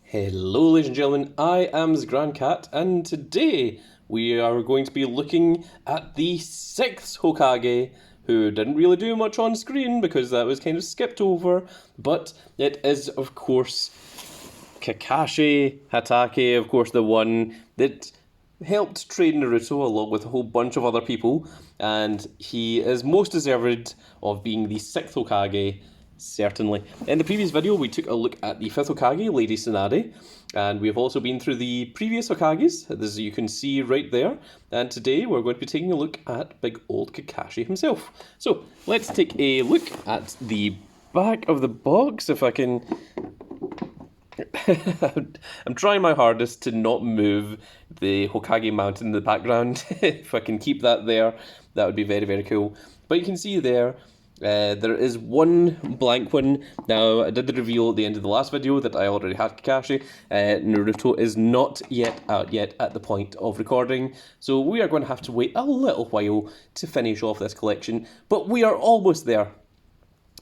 Hello ladies and gentlemen, I am the Grand Cat, and today we are going to be looking at the 6th Hokage, who didn't really do much on screen because that was kind of skipped over, but it is of course Kakashi Hatake, of course the one that helped train Naruto along with a whole bunch of other people, and he is most deserved of being the 6th Hokage. Certainly. In the previous video, we took a look at the 5th Hokage, Lady Tsunade, and we've also been through the previous Hokages, as you can see right there, and today we're going to be taking a look at big old Kakashi himself. So, let's take a look at the back of the box, if I can... I'm trying my hardest to not move the Hokage mountain in the background. If I can keep that there, that would be very, very cool. But you can see there, there is one blank one. Now, I did the reveal at the end of the last video that I already had Kakashi. Naruto is not yet out yet at the point of recording, so we are going to have to wait a little while to finish off this collection, but we are almost there.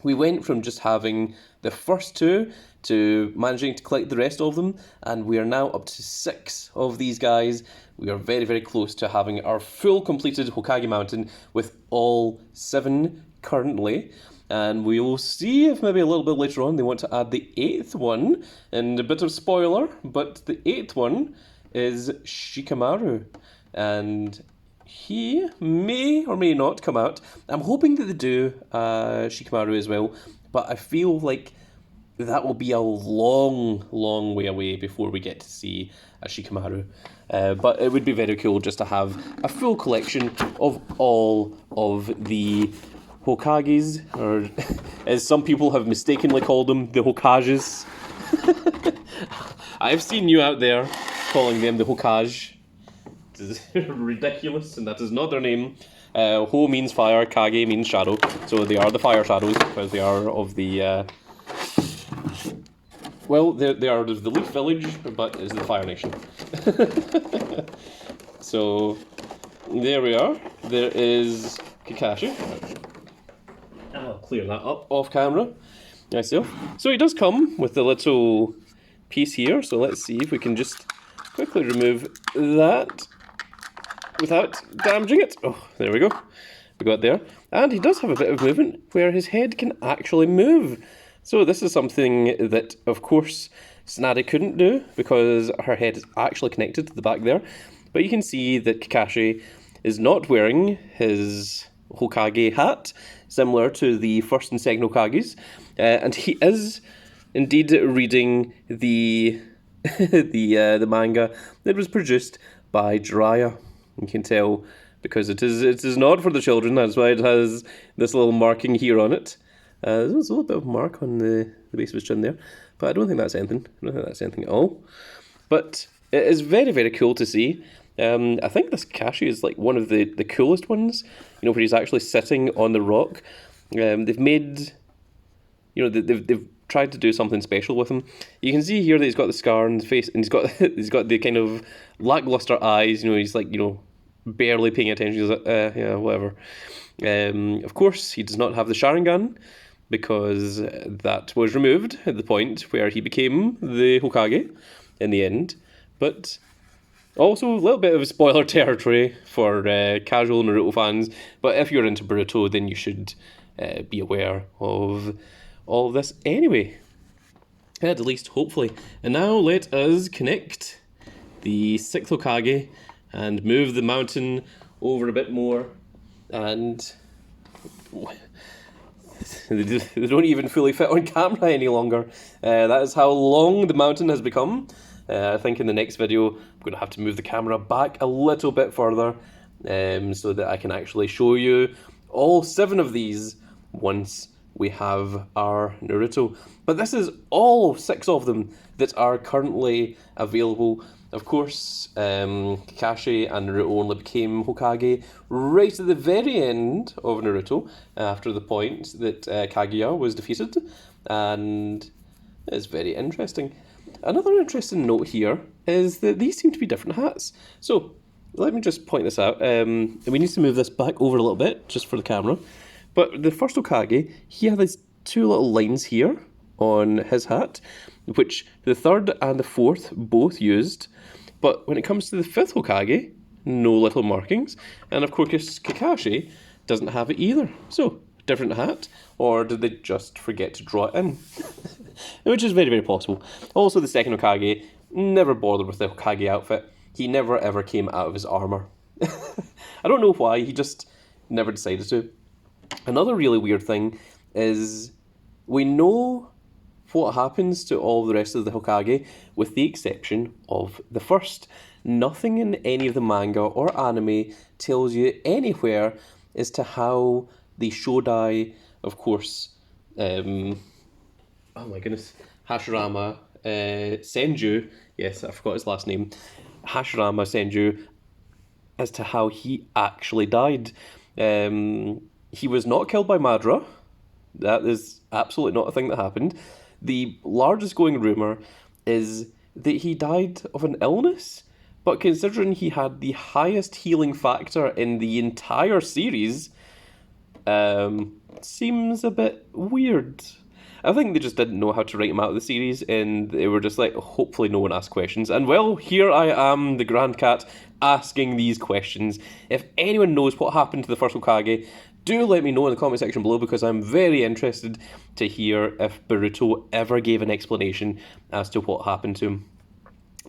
We went from just having the first two to managing to collect the rest of them, and we are now up to 6 of these guys. We are very, very close to having our full completed Hokage mountain with all 7 currently, and we will see if maybe a little bit later on they want to add the 8th one, and a bit of spoiler, but the 8th one is Shikamaru, and he may or may not come out. I'm hoping that they do Shikamaru as well, but I feel like that will be a long, long way away before we get to see a Shikamaru. But it would be very cool just to have a full collection of all of the Hokages, or as some people have mistakenly called them, the Hokages. I've seen you out there calling them the Hokage. This is ridiculous, and that is not their name. Ho means fire, Kage means shadow, so they are the fire shadows, because they are of the... well, they are of the Leaf Village, but it's the Fire Nation. So, there we are. There is Kakashi. I'll clear that up off camera myself. So he does come with the little piece here, so let's see if we can just quickly remove that without damaging it. Oh, there we go. We got there. And he does have a bit of movement where his head can actually move. So this is something that, of course, Tsunade couldn't do because her head is actually connected to the back there. But you can see that Kakashi is not wearing his Hokage hat, similar to the first and second Hokages, and he is indeed reading the the manga that was produced by Jiraiya. You can tell because it is not for the children. That's why it has this little marking here on it. There's a little bit of mark on the base of his chin there, but I don't think that's anything. I don't think that's anything at all. But it is very, very cool to see. I think this Kakashi is like one of the coolest ones, you know, where he's actually sitting on the rock. They've made, you know, they've tried to do something special with him. You can see here that he's got the scar on his face, and he's got the kind of lackluster eyes. You know, he's like, you know, barely paying attention. He's like, yeah, whatever. Of course, he does not have the Sharingan because that was removed at the point where he became the Hokage in the end. But also, a little bit of spoiler territory for casual Naruto fans, but if you're into Boruto, then you should be aware of all of this anyway. At least, hopefully. And now let us connect the 6th Hokage and move the mountain over a bit more. And they don't even fully fit on camera any longer. That is how long the mountain has become. I think in the next video I'm going to have to move the camera back a little bit further so that I can actually show you all 7 of these once we have our Naruto. But this is all 6 of them that are currently available. Of course, Kakashi and Naruto only became Hokage right at the very end of Naruto, after the point that Kaguya was defeated, and it's very interesting. Another interesting note here is that these seem to be different hats. So, let me just point this out. We need to move this back over a little bit, just for the camera. But the first Hokage, he had these 2 little lines here on his hat, which the third and the fourth both used. But when it comes to the fifth Hokage, no little markings. And of course, Kakashi doesn't have it either. So, different hat, or did they just forget to draw it in? Which is very, very possible. Also, the second Hokage never bothered with the Hokage outfit. He never ever came out of his armour. I don't know why, he just never decided to. Another really weird thing is we know what happens to all the rest of the Hokage, with the exception of the first. Nothing in any of the manga or anime tells you anywhere as to how the Shodai, of course, oh my goodness, Hashirama Senju, yes, I forgot his last name, Hashirama Senju, as to how he actually died. He was not killed by Madara. That is absolutely not a thing that happened. The largest going rumour is that he died of an illness, but considering he had the highest healing factor in the entire series, seems a bit weird. I think they just didn't know how to write him out of the series, and they were just like, hopefully no one asks questions. And well, here I am, the Grand Cat, asking these questions. If anyone knows what happened to the first Hokage, do let me know in the comment section below, because I'm very interested to hear if Boruto ever gave an explanation as to what happened to him.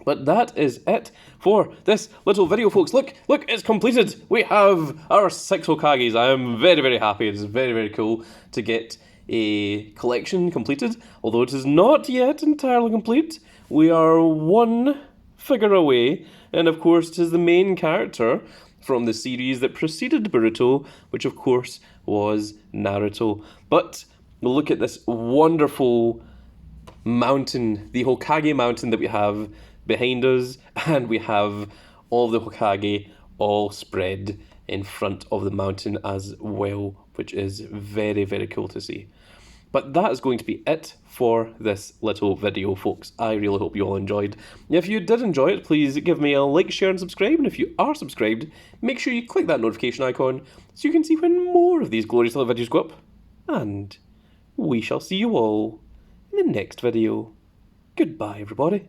But that is it for this little video, folks. Look, it's completed. We have our 6 Hokages. I am very, very happy. It's very, very cool to get a collection completed, although it is not yet entirely complete. We are one figure away, and of course it is the main character from the series that preceded Boruto, which of course was Naruto. But look at this wonderful mountain, the Hokage mountain that we have behind us, and we have all the Hokage all spread in front of the mountain as well, which is very, very cool to see. But that is going to be it for this little video, folks. I really hope you all enjoyed. If you did enjoy it, please give me a like, share and subscribe. And if you are subscribed, make sure you click that notification icon so you can see when more of these glorious little videos go up. And we shall see you all in the next video. Goodbye, everybody.